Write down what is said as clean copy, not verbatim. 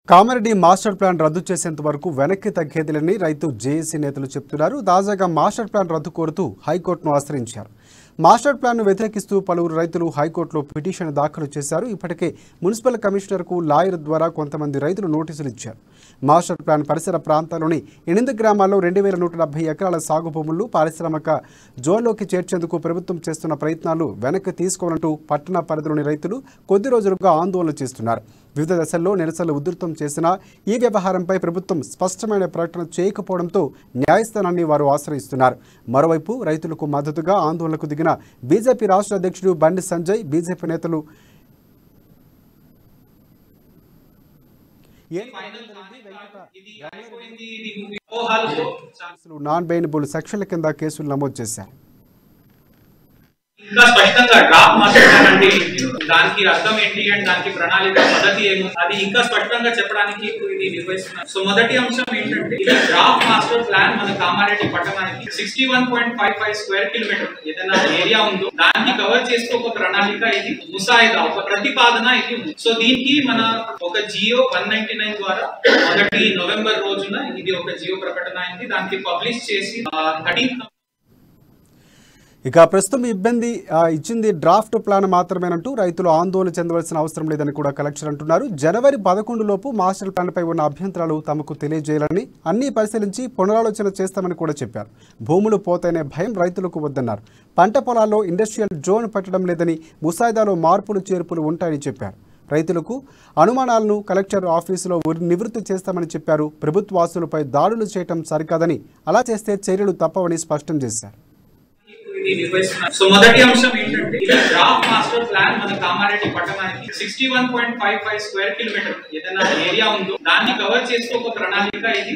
Kamareddy master plan రద్దు చేసేంత వరకు వెనక్కి తగ్గేదిలని రైతు జేఏసీ నేతలు చెబుతున్నారు. తాజాగా మాస్టర్ ప్లాన్ రద్దు కోరుతూ హైకోర్టును ఆశ్రయించారు. మాస్టర్ ప్లాన్ను వ్యతిరేకిస్తూ పలువురు రైతులు హైకోర్టులో పిటిషన్ దాఖలు చేశారు. ఇప్పటికే మున్సిపల్ కమిషనర్కు లాయర్ ద్వారా కొంతమంది రైతులు నోటీసులు ఇచ్చారు. మాస్టర్ ప్లాన్ పరిసర ప్రాంతాల్లోని 8 గ్రామాల్లో 2170 ఎకరాల సాగు భూములు పారిశ్రామిక జోన్లోకి చేర్చేందుకు ప్రభుత్వం చేస్తున్న ప్రయత్నాలు వెనక్కి తీసుకోవాలంటూ పట్టణ పరిధిలోని రైతులు కొద్ది రోజులుగా ఆందోళన చేస్తున్నారు. వివిధ దశల్లో నిరసనలు ఉధృతం చేసినా ఈ వ్యవహారంపై ప్రభుత్వం స్పష్టమైన ప్రకటన చేయకపోవడంతో న్యాయస్థానాన్ని వారు ఆశ్రయిస్తున్నారు. మరోవైపు రైతులకు మద్దతుగా ఆందోళనకు దిగిన బీజేపీ రాష్ట్ర అధ్యక్షుడు బండి సంజయ్, బీజేపీ నేతలు నాన్ బెయిలబుల్ సెక్షన్ల కింద కేసులు నమోదు చేశారు. ఇంకా స్పష్టంగా డ్రాఫ్ట్ మాస్టర్ ప్లాన్ అంటే దానికి అర్థం ఏంటి అండ్ దానికి ప్రణాళిక పద్ధతి ఏమో అది ఇంకా స్పష్టంగా చెప్పడానికి ఇప్పుడు ఇది నిర్వహిస్తున్నారు. సో మొదటి అంశం ఏంటంటే ఇది డ్రాఫ్ట్ మాస్టర్ ప్లాన్ మన కామారెడ్డి పట్టణానికి 61.55 స్క్వేర్ కిలోమీటర్ ఏదైనా ఏరియా ఉందో దాన్ని కవర్ చేస్తూ ఒక ప్రణాళిక, ఇది ముసాయిదా, ఒక ప్రతిపాదన ఇది ఉంది. సో దీనికి మన ఒక జియో 199 ద్వారా 1 నవంబర్ రోజున ఇది ఒక జియో ప్రకటన అయింది. దానికి పబ్లిష్ చేసి 13th. ఇక ప్రస్తుతం ఇబ్బంది ఇచ్చింది డ్రాఫ్ట్ ప్లాన్ మాత్రమేనంటూ రైతులు ఆందోళన చెందవలసిన అవసరం లేదని కూడా కలెక్టర్ అంటున్నారు. జనవరి 11 లోపు మాస్టర్ ప్లాన్పై ఉన్న అభ్యంతరాలు తమకు తెలియజేయాలని, అన్ని పరిశీలించి పునరాలోచన చేస్తామని కూడా చెప్పారు. భూములు పోతేనే భయం రైతులకు వద్దన్నారు. పంట పొలాల్లో ఇండస్ట్రియల్ జోన్ పెట్టడం లేదని, ముసాయిదాలో మార్పులు చేర్పులు ఉంటాయని చెప్పారు. రైతులకు అనుమానాలను కలెక్టర్ ఆఫీసులో నివృత్తి చేస్తామని చెప్పారు. ప్రభుత్వ ఆస్తులపై దాడులు చేయడం సరికాదని, అలా చేస్తే చర్యలు తప్పవని స్పష్టం చేశారు. సో మొదటి అంశం ఏంటంటే ఇది డ్రాఫ్ట్ మాస్టర్ ప్లాన్ మన కామారెడ్డి పట్టణానికి 61.55 స్క్వేర్ కిలోమీటర్ ఏదైనా ఏరియా ఉందో దాన్ని కవర్ చేస్తూ ఒక ప్రణాళిక, ఇది